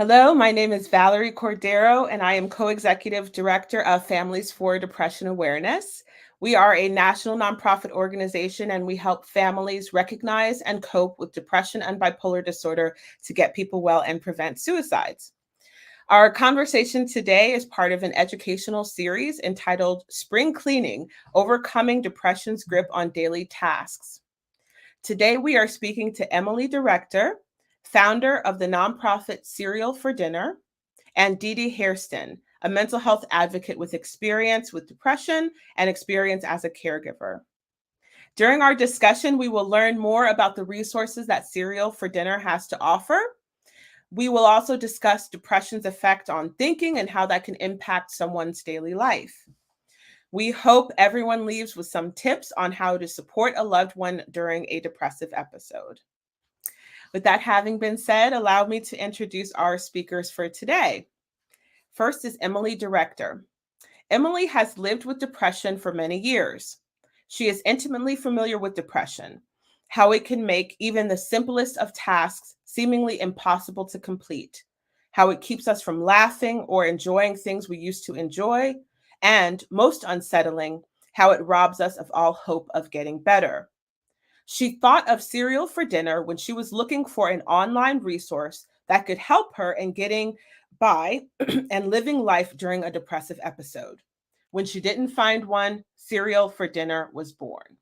Hello, my name is Valerie Cordero, and I am co-executive director of Families for Depression Awareness. We are a national nonprofit organization, and we help families recognize and cope with depression and bipolar disorder to get people well and prevent suicides. Our conversation today is part of an educational series entitled Spring Cleaning: Overcoming Depression's Grip on Daily Tasks. Today, we are speaking to Emily Derecktor, founder of the nonprofit Cereal for Dinner, and Dee Hairston, a mental health advocate with experience with depression and experience as a caregiver. During our discussion, we will learn more about the resources that Cereal for Dinner has to offer. We will also discuss depression's effect on thinking and how that can impact someone's daily life. We hope everyone leaves with some tips on how to support a loved one during a depressive episode. With that having been said, allow me to introduce our speakers for today. First is Emily Derecktor. Emily has lived with depression for many years. She is intimately familiar with depression, how it can make even the simplest of tasks seemingly impossible to complete, how it keeps us from laughing or enjoying things we used to enjoy, and most unsettling, how it robs us of all hope of getting better. She thought of Cereal for Dinner when she was looking for an online resource that could help her in getting by and living life during a depressive episode. When she didn't find one, Cereal for Dinner was born.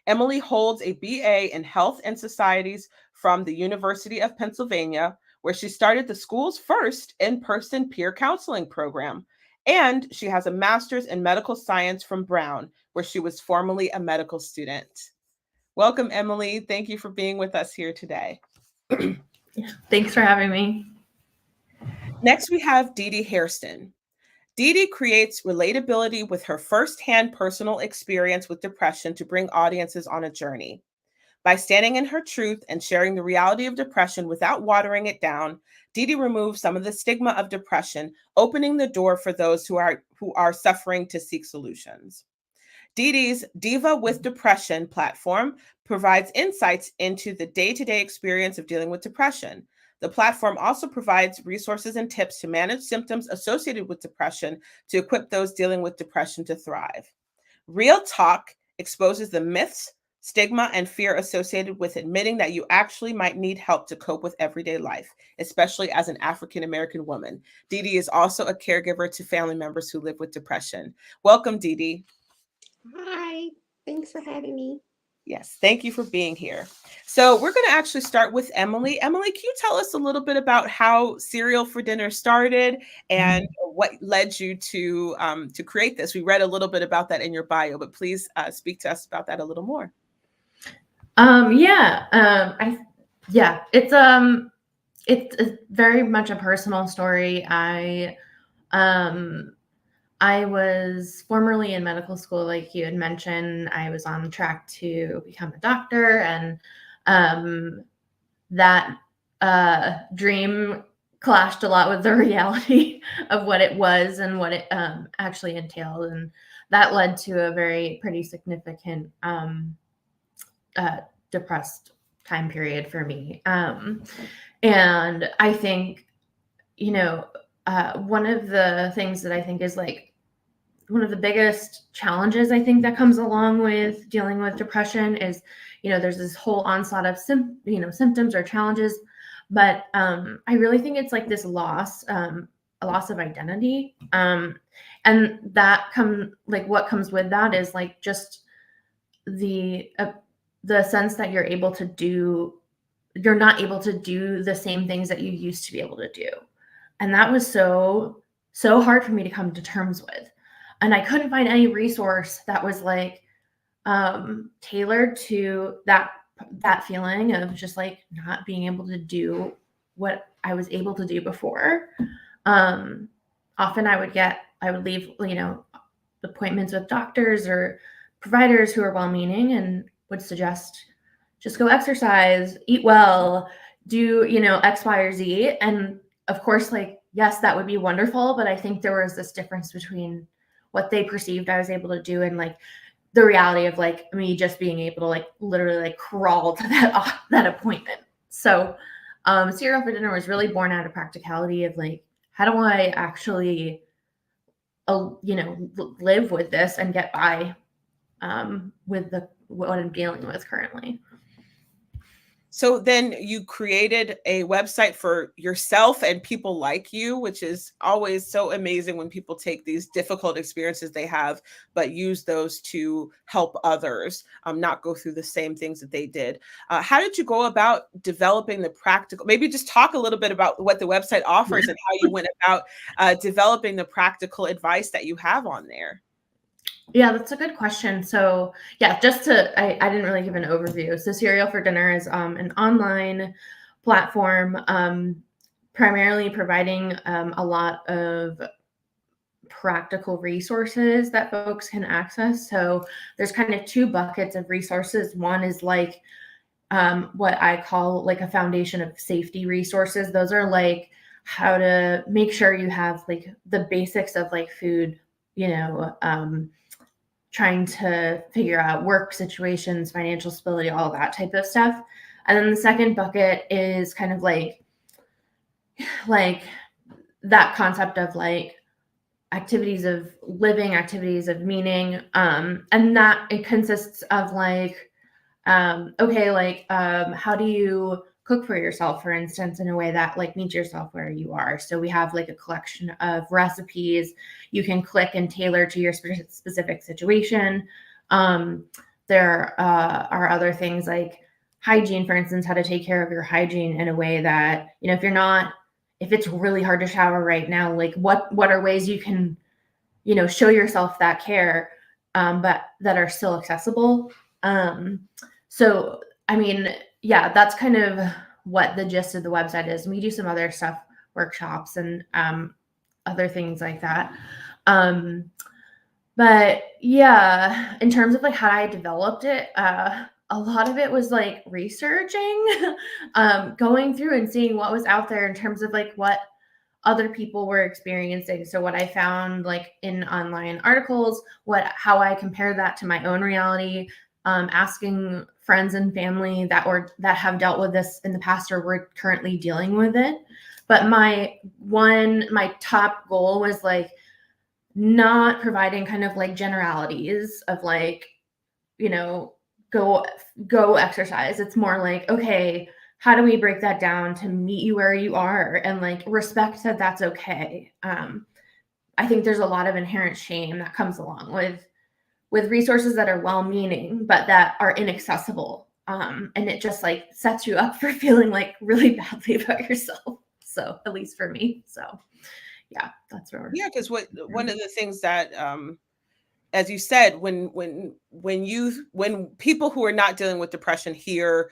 Emily holds a BA in Health and Societies from the University of Pennsylvania, where she started the school's first in-person peer counseling program. And she has a master's in medical science from Brown, where she was formerly a medical student. Welcome, Emily. Thank you for being with us here today. Thanks for having me. Next, we have Dee Hairston. Dee creates relatability with her firsthand personal experience with depression to bring audiences on a journey. By standing in her truth and sharing the reality of depression without watering it down, Dee removes some of the stigma of depression, opening the door for those who are suffering to seek solutions. Dee's Diva with Depression platform provides insights into the day-to-day experience of dealing with depression. The platform also provides resources and tips to manage symptoms associated with depression to equip those dealing with depression to thrive. Real Talk exposes the myths, stigma, and fear associated with admitting that you actually might need help to cope with everyday life, especially as an African-American woman. Dee is also a caregiver to family members who live with depression. Welcome, Dee. Hi, thanks for having me. Yes, thank you for being here. So we're going to actually start with Emily. Emily, can you tell us a little bit about how Cereal for Dinner started and what led you to create this? We read a little bit about that in your bio, but please speak to us about that a little more. It's very much a personal story. I was formerly in medical school, like you had mentioned. I was on track to become a doctor, and that dream clashed a lot with the reality of what it was and what it actually entailed, and that led to a pretty significant depressed time period for me. And I think, one of the things that I think is like one of the biggest challenges I think that comes along with dealing with depression is, there's this whole onslaught of symptoms or challenges, but I really think it's like this loss, a loss of identity, and that what comes with that is like just the sense that you're not able to do the same things that you used to be able to do, and that was so hard for me to come to terms with. And I couldn't find any resource that was like tailored to that feeling of just like not being able to do what I was able to do before. Often I would leave, appointments with doctors or providers who are well-meaning and would suggest just go exercise, eat well, do, X, Y, or Z. And of course, like, yes, that would be wonderful. But I think there was this difference between what they perceived I was able to do and like the reality of like me just being able to like literally like crawl to that appointment. So Cereal for Dinner was really born out of practicality of like, how do I actually, live with this and get by with what I'm dealing with currently. So then you created a website for yourself and people like you, which is always so amazing when people take these difficult experiences they have, but use those to help others, not go through the same things that they did. How did you go about developing the practical? Maybe just talk a little bit about what the website offers and how you went about developing the practical advice that you have on there. Yeah, that's a good question. So yeah, I didn't really give an overview. So Cereal for Dinner is an online platform primarily providing a lot of practical resources that folks can access. So there's kind of two buckets of resources. One is like what I call like a foundation of safety resources. Those are like how to make sure you have like the basics of like food, trying to figure out work situations, financial stability, all that type of stuff. And then the second bucket is kind of like that concept of like activities of living, activities of meaning. And that it consists of like, how do you cook for yourself, for instance, in a way that like meets yourself where you are. So we have like a collection of recipes you can click and tailor to your specific situation. There are other things like hygiene, for instance, how to take care of your hygiene in a way that, if it's really hard to shower right now, like what are ways you can, show yourself that care, but that are still accessible. So, I mean, yeah, that's kind of what the gist of the website is. And we do some other stuff, workshops and other things like that. But yeah, in terms of like how I developed it, a lot of it was like researching, going through and seeing what was out there in terms of like what other people were experiencing. So what I found like in online articles, how I compare that to my own reality, asking friends and family that have dealt with this in the past or were currently dealing with it. But my top goal was like not providing kind of like generalities of like, go exercise. It's more like, okay, how do we break that down to meet you where you are and like respect that that's okay. I think there's a lot of inherent shame that comes along with resources that are well-meaning but that are inaccessible, and it just like sets you up for feeling like really badly about yourself. So at least for me. So yeah, that's where Because one of the things that as you said, when people who are not dealing with depression hear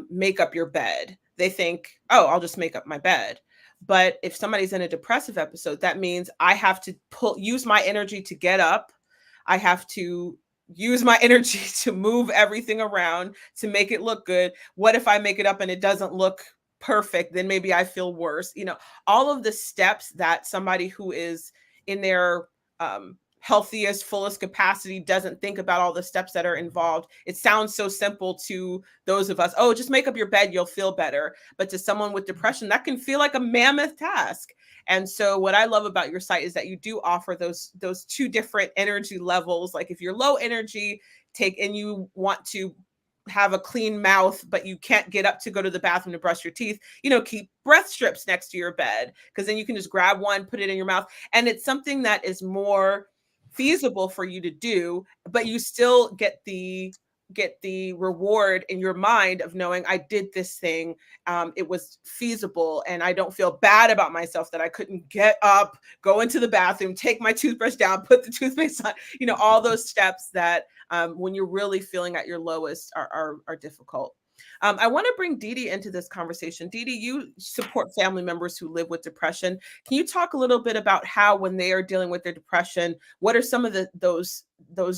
make up your bed, they think, oh, I'll just make up my bed. But if somebody's in a depressive episode, that means I have to use my energy to get up. I have to use my energy to move everything around to make it look good. What if I make it up and it doesn't look perfect? Then maybe I feel worse. All of the steps that somebody who is in their healthiest, fullest capacity doesn't think about all the steps that are involved. It sounds so simple to those of us. Oh, just make up your bed, you'll feel better. But to someone with depression, that can feel like a mammoth task. And so what I love about your site is that you do offer those two different energy levels. Like if you're low energy, and you want to have a clean mouth, but you can't get up to go to the bathroom to brush your teeth, keep breath strips next to your bed, because then you can just grab one, put it in your mouth. And it's something that is more feasible for you to do, but you still get the reward in your mind of knowing I did this thing. It was feasible and I don't feel bad about myself that I couldn't get up, go into the bathroom, take my toothbrush down, put the toothpaste on, all those steps that when you're really feeling at your lowest are difficult. I want to bring Dee Dee into this conversation. Dee Dee, you support family members who live with depression. Can you talk a little bit about how, when they are dealing with their depression, what are some of those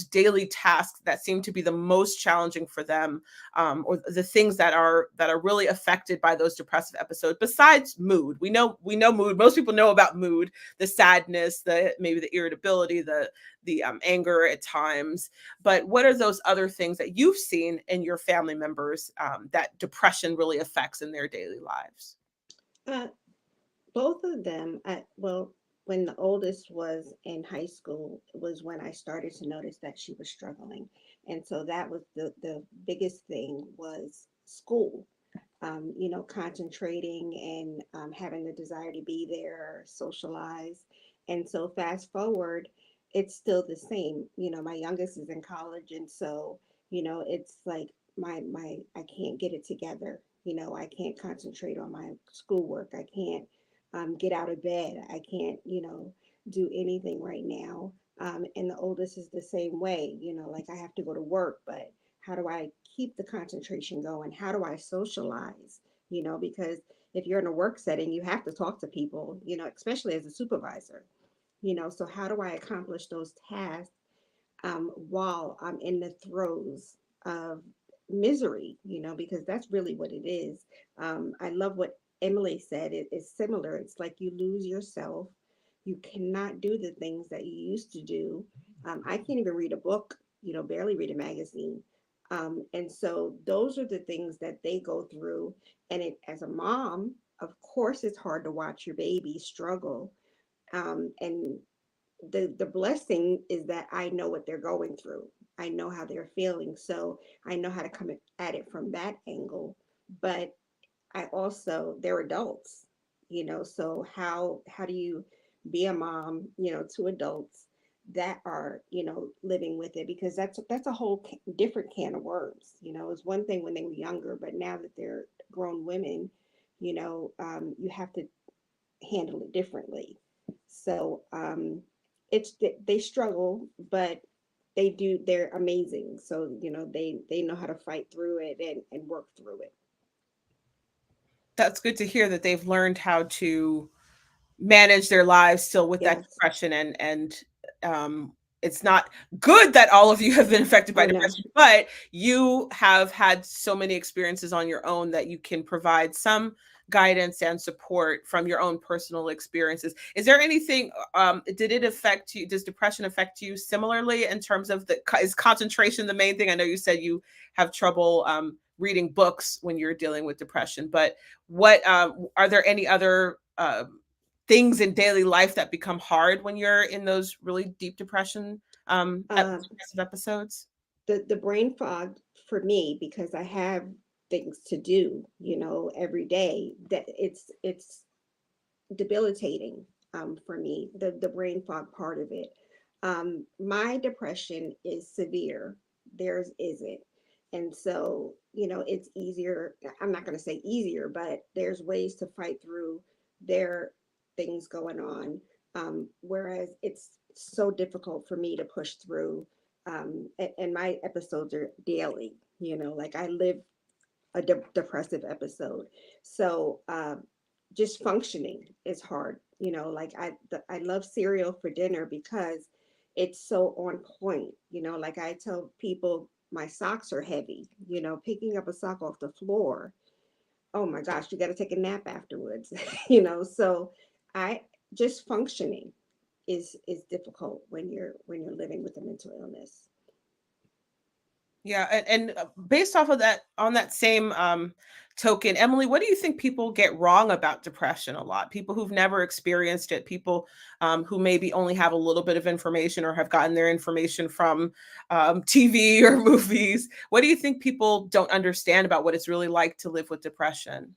daily tasks that seem to be the most challenging for them, or the things that are really affected by those depressive episodes besides mood? We know mood. Most people know about mood, the sadness, maybe the irritability, the anger at times. But what are those other things that you've seen in your family members that depression really affects in their daily lives? Both of them, well, when the oldest was in high school, was when I started to notice that she was struggling. And so that was the biggest thing was school. Concentrating and having the desire to be there, socialize. And so fast forward, it's still the same. My youngest is in college, and so it's like my I can't get it together. I can't concentrate on my schoolwork. I can't get out of bed. I can't do anything right now. And the oldest is the same way. Like I have to go to work, but how do I keep the concentration going? How do I socialize? Because if you're in a work setting, you have to talk to people, especially as a supervisor, so how do I accomplish those tasks while I'm in the throes of misery, because that's really what it is. I love what Emily said. It is similar. It's like you lose yourself. You cannot do the things that you used to do. I can't even read a book, barely read a magazine. And so those are the things that they go through. And as a mom, of course, it's hard to watch your baby struggle. And the blessing is that I know what they're going through. I know how they're feeling. So I know how to come at it from that angle. But I also, they're adults, so how do you be a mom, to adults that are, living with it? Because that's a whole different can of worms. It's one thing when they were younger, but now that they're grown women, you have to handle it differently. So it's they struggle, but they're amazing. So they know how to fight through it and work through it. That's good to hear that they've learned how to manage their lives still with that Yes. depression, and um it's not good that all of you have been affected by Oh no. depression, but you have had so many experiences on your own that you can provide some guidance and support from your own personal experiences. Is there anything did it affect you, does depression affect you similarly in terms of is concentration the main thing? I know you said you have trouble reading books when you're dealing with depression, but what are there any other things in daily life that become hard when you're in those really deep depression Uh, episodes? the brain fog for me, because I have things to do, every day, that it's debilitating for me, the brain fog part of it. My depression is severe, theirs isn't. And so, it's easier. I'm not going to say easier, but there's ways to fight through their things going on. Whereas it's so difficult for me to push through. And my episodes are daily, like I live a depressive episode. So just functioning is hard. Like I love cereal for dinner because it's so on point. Like I tell people my socks are heavy. Picking up a sock off the floor. Oh my gosh, you got to take a nap afterwards. So I just functioning is difficult when you're living with a mental illness. Yeah, and based off of that, on that same token, Emily, what do you think people get wrong about depression a lot? People who've never experienced it, people who maybe only have a little bit of information or have gotten their information from TV or movies. What do you think people don't understand about what it's really like to live with depression?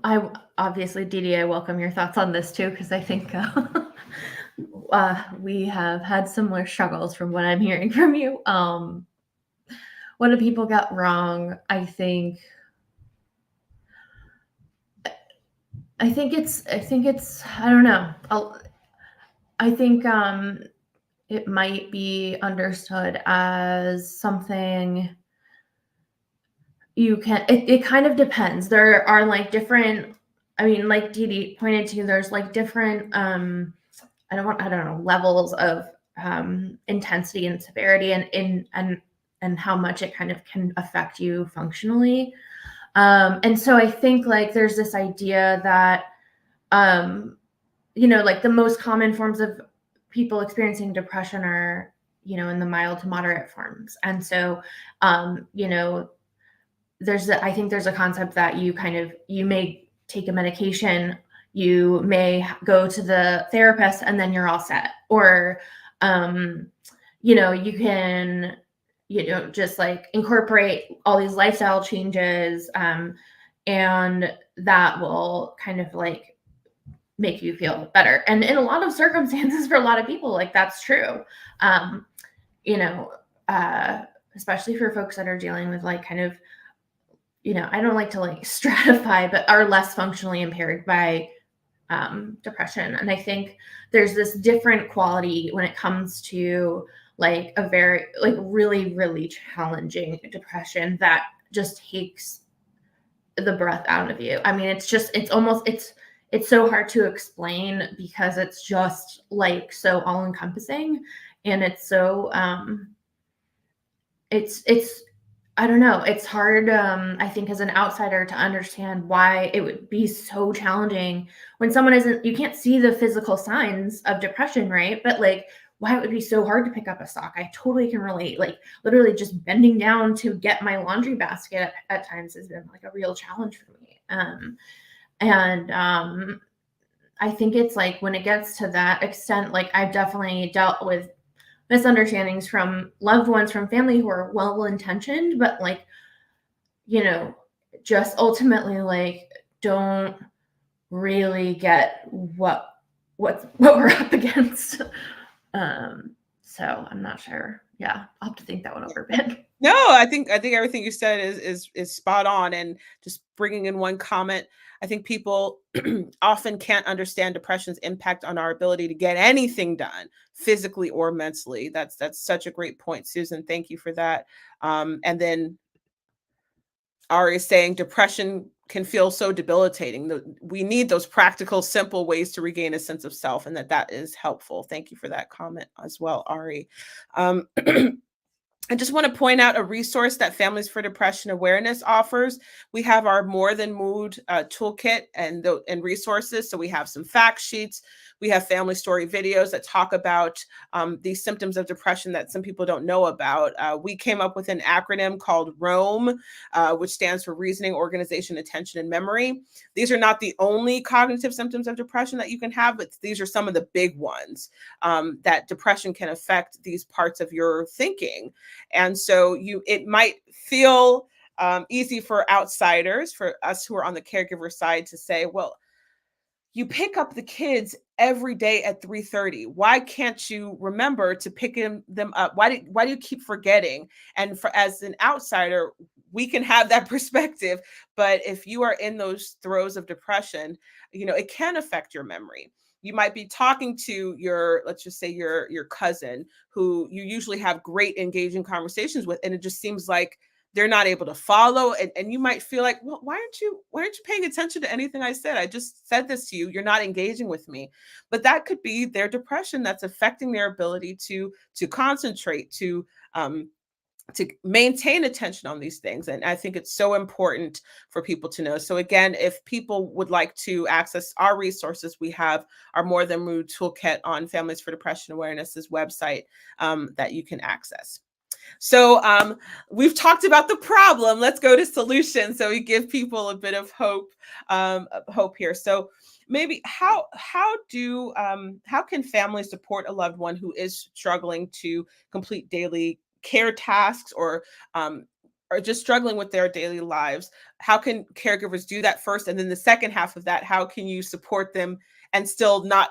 I obviously, Dee Dee, I welcome your thoughts on this too, because I think we have had similar struggles from what I'm hearing from you. What do people get wrong? I think it's I don't know. I think it might be understood as something you can, it kind of depends. There are like different, I mean, like Dee Dee pointed to, there's like different I don't know, levels of intensity and severity and how much it kind of can affect you functionally. And so I think like there's this idea that like the most common forms of people experiencing depression are in the mild to moderate forms. And so, I think there's a concept that you may take a medication, you may go to the therapist, and then you're all set. Or, you can, just like incorporate all these lifestyle changes, and that will kind of like make you feel better. And in a lot of circumstances, for a lot of people, like that's true. Um, you know, Especially for folks that are dealing with like kind of, I don't like to like stratify, but are less functionally impaired by depression. And I think there's this different quality when it comes to like a very, like really, really challenging depression that just takes the breath out of you. I mean, it's so hard to explain because it's just like so all encompassing, and it's so, it's I don't know. It's hard, I think, as an outsider to understand why it would be so challenging when someone isn't, you can't see the physical signs of depression, right? But like, why it would be so hard to pick up a sock. I totally can relate. Like, literally just bending down to get my laundry basket at times has been like a real challenge for me. I think it's like when it gets to that extent, like I've definitely dealt with misunderstandings from loved ones, from family who are well-intentioned, but like, you know, just ultimately like don't really get what we're up against. So I'm not sure. Yeah, I'll have to think that one over a bit. No, I think everything you said is spot on. And just bringing in one comment, I think people often can't understand depression's impact on our ability to get anything done, physically or mentally. That's such a great point, Susan. Thank you for that. And then Ari is saying depression can feel so debilitating. We need those practical, simple ways to regain a sense of self, and that is helpful. Thank you for that comment as well, Ari. I just want to point out a resource that Families for Depression Awareness offers. We have our More Than Mood toolkit and resources. So we have some fact sheets. We have family story videos that talk about these symptoms of depression that some people don't know about. We came up with an acronym called ROAM, which stands for Reasoning, Organization, Attention, and Memory. These are not the only cognitive symptoms of depression that you can have, but these are some of the big ones that depression can affect these parts of your thinking. And so it might feel easy for outsiders, for us who are on the caregiver side, to say, well, you pick up the kids every day at 3:30. Why can't you remember to pick them up? Why do you keep forgetting? And as an outsider, we can have that perspective. But if you are in those throes of depression, it can affect your memory. You might be talking to let's just say your cousin, who you usually have great engaging conversations with, and it just seems like they're not able to follow, and you might feel like, well, why aren't you paying attention to anything I said? I just said this to you. You're not engaging with me. But that could be their depression that's affecting their ability to concentrate, to maintain attention on these things. And I think it's so important for people to know. So again, if people would like to access our resources, we have our More Than Mood toolkit on Families for Depression Awareness's website that you can access. So we've talked about the problem. Let's go to solutions. So we give people a bit of hope here. So maybe how can families support a loved one who is struggling to complete daily care tasks, or just struggling with their daily lives? How can caregivers do that first? And then the second half of that, how can you support them and still not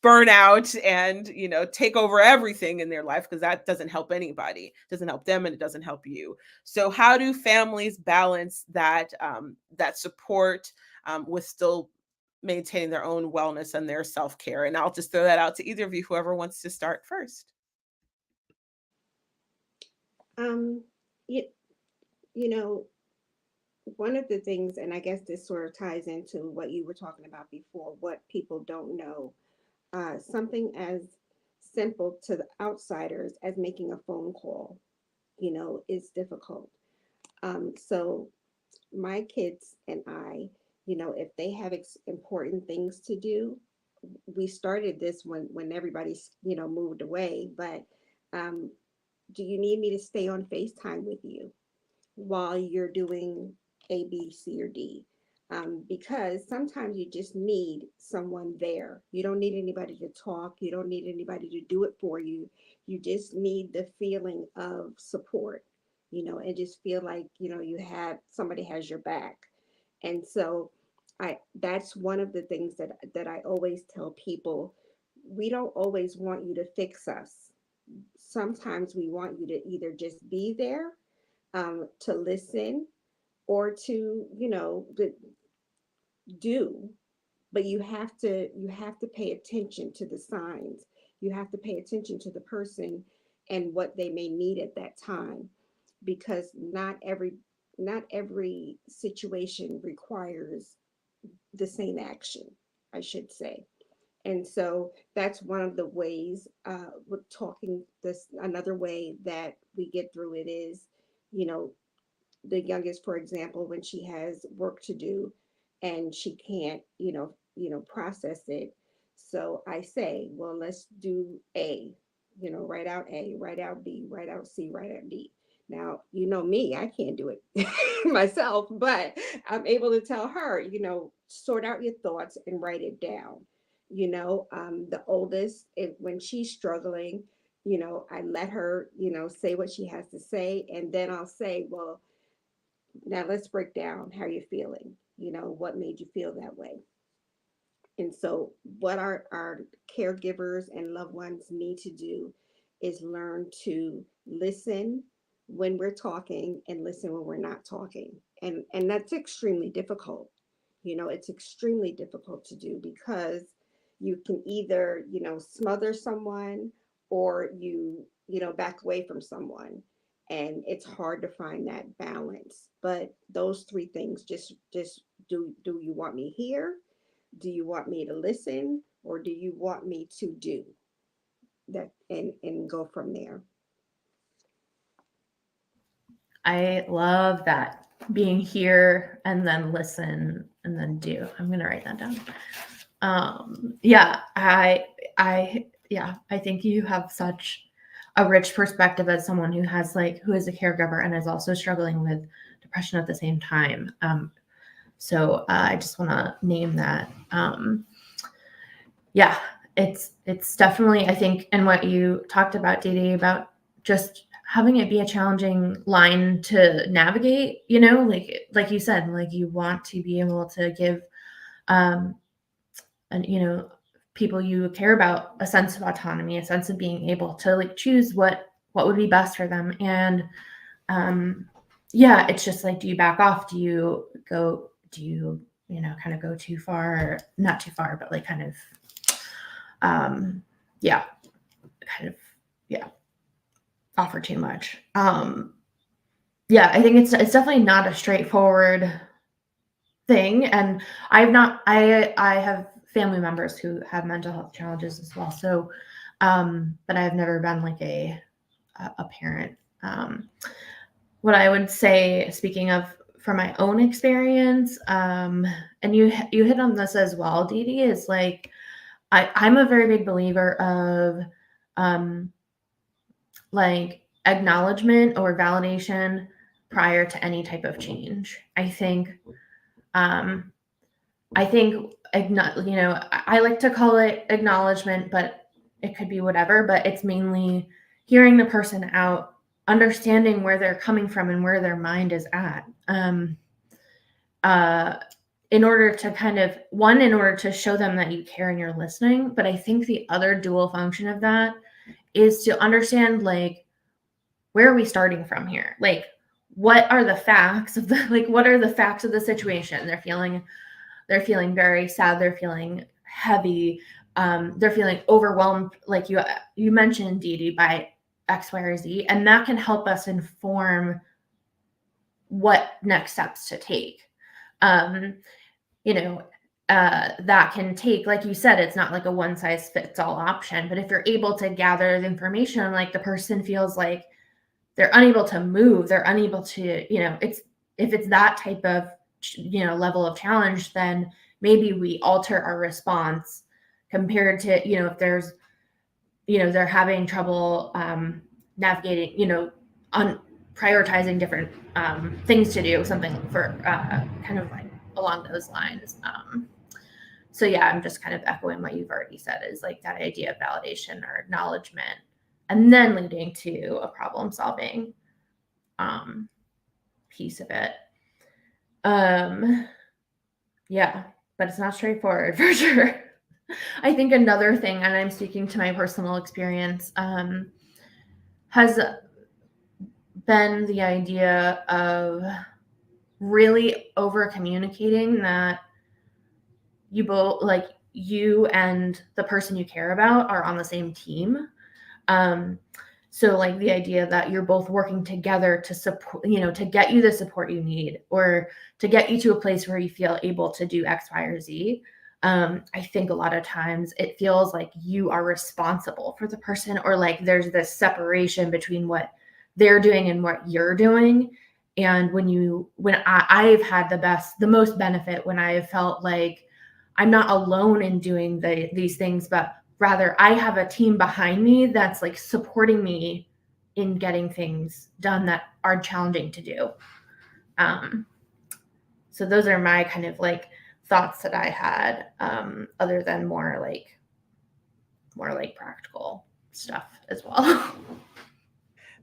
burn out and take over everything in their life, because that doesn't help anybody. It doesn't help them, and it doesn't help you. So how do families balance that support with still maintaining their own wellness and their self-care? And I'll just throw that out to either of you, whoever wants to start first. You, you know, one of the things, and I guess this sort of ties into what you were talking about before, what people don't know, something as simple to the outsiders as making a phone call, is difficult. So my kids and I, if they have important things to do, we started this when everybody's, moved away, but Um, do you need me to stay on FaceTime with you while you're doing A, B, C, or D? Because sometimes you just need someone there. You don't need anybody to talk. You don't need anybody to do it for you. You just need the feeling of support, and just feel like, you have somebody has your back. And so that's one of the things that I always tell people. We don't always want you to fix us. Sometimes we want you to either just be there, to listen, or to, do. But you have to pay attention to the signs. You have to pay attention to the person and what they may need at that time, because not every situation requires the same action, I should say. And so that's one of the ways, with talking. This another way that we get through it is, you know the youngest, for example, when she has work to do and she can't, process it. So I say, well, let's do A, write out A, write out B, write out C, write out D. Now, me, I can't do it myself, but I'm able to tell her, sort out your thoughts and write it down. The oldest, when she's struggling, I let her, say what she has to say. And then I'll say, well, now let's break down how you're feeling. What made you feel that way? And so, what our caregivers and loved ones need to do is learn to listen when we're talking and listen when we're not talking. And that's extremely difficult. It's extremely difficult to do, because you can either, smother someone, or back away from someone. And it's hard to find that balance. But those three things, just do you want me here? Do you want me to listen, or do you want me to do that, and go from there? I love that, being here and then listen and then do. I'm going to write that down. Yeah, I think you have such a rich perspective as someone who is a caregiver and is also struggling with depression at the same time. So I just want to name that. Yeah, it's definitely, I think, and what you talked about, Dee Dee, about just having it be a challenging line to navigate, like you said, like you want to be able to give, and people you care about a sense of autonomy, a sense of being able to like choose what would be best for them. And yeah, it's just like, do you back off? Do you kind of go too far? Not too far, but like kind of yeah, kind of, yeah, offer too much. Yeah, I think it's definitely not a straightforward thing. And I have family members who have mental health challenges as well. So, but I've never been like a parent. What I would say, speaking of from my own experience, and you hit on this as well, Dee Dee, is like, I'm a very big believer of like acknowledgement or validation prior to any type of change. I think I I like to call it acknowledgement, but it could be whatever. But it's mainly hearing the person out, understanding where they're coming from and where their mind is at. In order to in order to show them that you care and you're listening. But I think the other dual function of that is to understand, like, where are we starting from here? Like, what are the facts of what are the facts of the situation? They're feeling very sad. They're feeling heavy. They're feeling overwhelmed, like you mentioned, Dee Dee, by X, Y, or Z. And that can help us inform what next steps to take. That can take, like you said, it's not like a one size fits all option, but if you're able to gather the information, like the person feels like they're unable to move, they're unable to, if it's that type of, level of challenge, then maybe we alter our response compared to, if there's, they're having trouble navigating, on prioritizing different things to do, something for kind of like along those lines. So yeah, I'm just kind of echoing what you've already said, is like that idea of validation or acknowledgement, and then leading to a problem solving piece of it. Yeah, but it's not straightforward for sure. I think another thing, and I'm speaking to my personal experience, has been the idea of really over communicating that you both, like you and the person you care about, are on the same team. So like the idea that you're both working together to support, to get you the support you need, or to get you to a place where you feel able to do X, Y, or Z. I think a lot of times it feels like you are responsible for the person, or like there's this separation between what they're doing and what you're doing. And when I've had the most benefit when I have felt like I'm not alone in doing these things, but rather I have a team behind me that's like supporting me in getting things done that are challenging to do. So those are my kind of like thoughts that I had, other than more like practical stuff as well.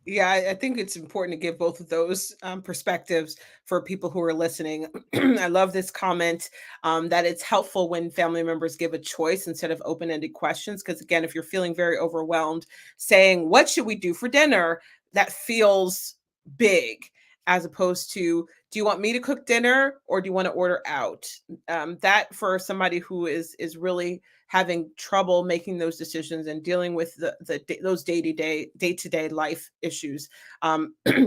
Yeah, I think it's important to give both of those perspectives for people who are listening. I love this comment, that it's helpful when family members give a choice instead of open-ended questions. Because again, if you're feeling very overwhelmed, saying, "What should we do for dinner?" that feels big, as opposed to, "Do you want me to cook dinner or do you want to order out?" That for somebody who is really having trouble making those decisions and dealing with those day-to-day life issues,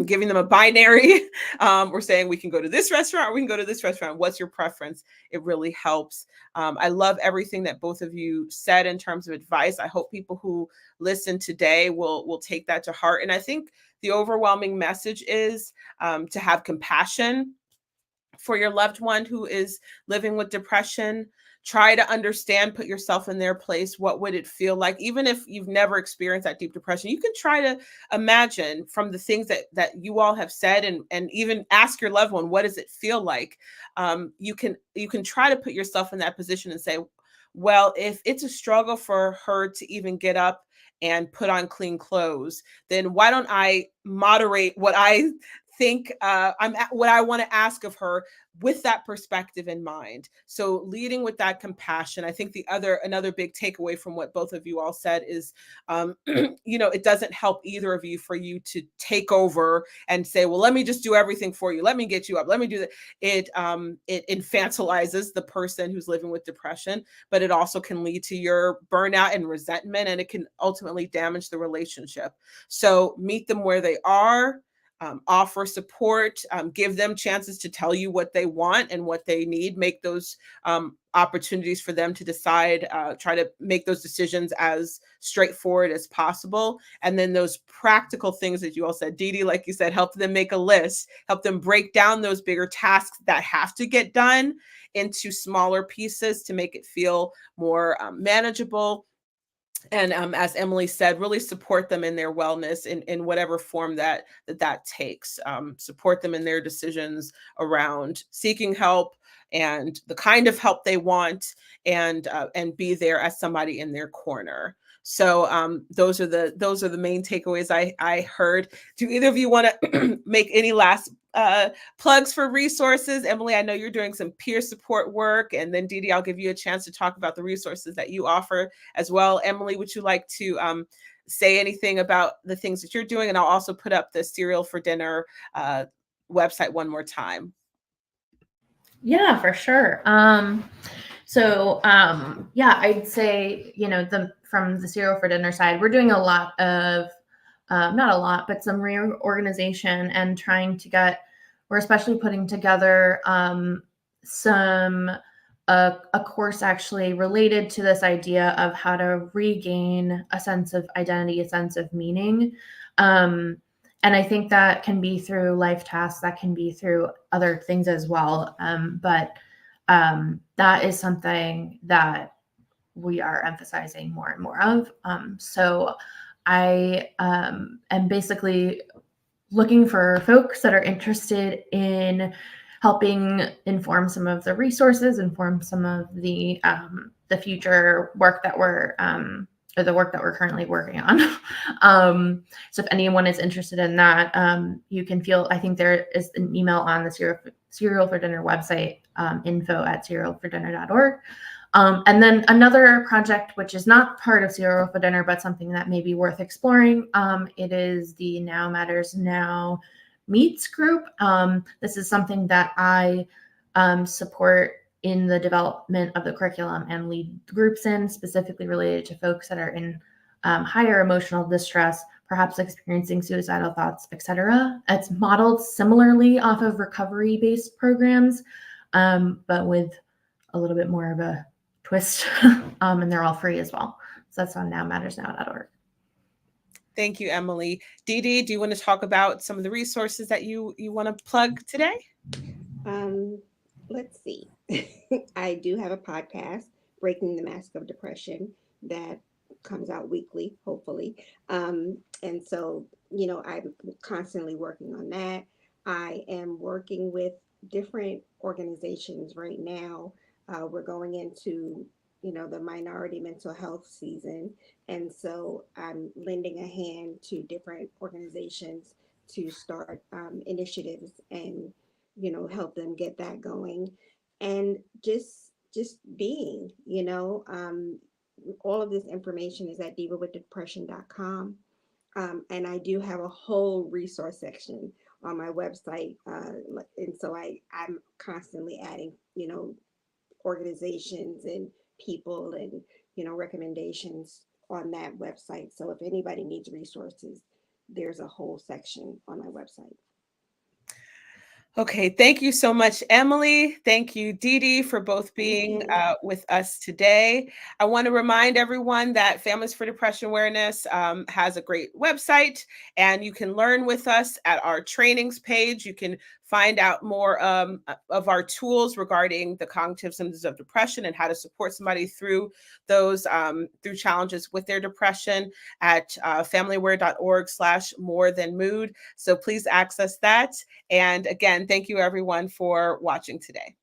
giving them a binary, we're saying we can go to this restaurant or we can go to this restaurant. What's your preference? It really helps. I love everything that both of you said in terms of advice. I hope people who listen today will take that to heart. And I think the overwhelming message is to have compassion for your loved one who is living with depression. Try to understand, put yourself in their place. What would it feel like? Even if you've never experienced that deep depression, you can try to imagine from the things that you all have said, and even ask your loved one, what does it feel like? You can try to put yourself in that position and say, well, if it's a struggle for her to even get up and put on clean clothes, then why don't I moderate what I think what I want to ask of her with that perspective in mind. So leading with that compassion. I think another big takeaway from what both of you all said is, it doesn't help either of you for you to take over and say, well, let me just do everything for you. Let me get you up. Let me do that. It infantilizes the person who's living with depression, but it also can lead to your burnout and resentment, and it can ultimately damage the relationship. So meet them where they are. Offer support, give them chances to tell you what they want and what they need, make those opportunities for them to decide, try to make those decisions as straightforward as possible. And then those practical things that you all said, Dee Dee, like you said, help them make a list, help them break down those bigger tasks that have to get done into smaller pieces to make it feel more manageable. And as Emily said, really support them in their wellness in whatever form that takes. Support them in their decisions around seeking help and the kind of help they want, and be there as somebody in their corner. So those are the main takeaways I heard. Do either of you want to make any last plugs for resources? Emily, I know you're doing some peer support work, and then Dee Dee, I'll give you a chance to talk about the resources that you offer as well. Emily, would you like to say anything about the things that you're doing? And I'll also put up the Cereal for Dinner website one more time. Yeah, for sure. So I'd say, from the Cereal for Dinner side, we're doing a lot of, not a lot, but some reorganization and we're especially putting together a course actually related to this idea of how to regain a sense of identity, a sense of meaning. And I think that can be through life tasks, that can be through other things as well. But that is something that we are emphasizing more and more of. So I am basically looking for folks that are interested in helping inform some of the resources, inform some of the future work that we're or the work that we're currently working on. So if anyone is interested in that, you can I think there is an email on the Cereal for Dinner website, info@cerealfordinner.org. And then another project, which is not part of Cereal for Dinner, but something that may be worth exploring, it is the Now Matters Now Meets group. This is something that I support in the development of the curriculum and lead groups in, specifically related to folks that are in higher emotional distress, perhaps experiencing suicidal thoughts, etc. It's modeled similarly off of recovery-based programs, but with a little bit more of a twist, and they're all free as well. So that's on nowmattersnow.org. Thank you, Emily. Dee Dee, do you want to talk about some of the resources that you want to plug today? Let's see. I do have a podcast, Breaking the Mask of Depression, that comes out weekly, hopefully. And so, I'm constantly working on that. I am working with different organizations right now. We're going into, the minority mental health season. And so I'm lending a hand to different organizations to start initiatives and help them get that going, and just being, all of this information is at divawithdepression.com. And I do have a whole resource section on my website, and so I'm constantly adding organizations and people and recommendations on that website. So if anybody needs resources, there's a whole section on my website. Okay, thank you so much, Emily. Thank you, Dee Dee, for both being with us today. I want to remind everyone that Families for Depression Awareness has a great website, and you can learn with us at our trainings page. You can find out more of our tools regarding the cognitive symptoms of depression and how to support somebody through those through challenges with their depression at familyaware.org/morethanmood. So please access that. And again, thank you everyone for watching today.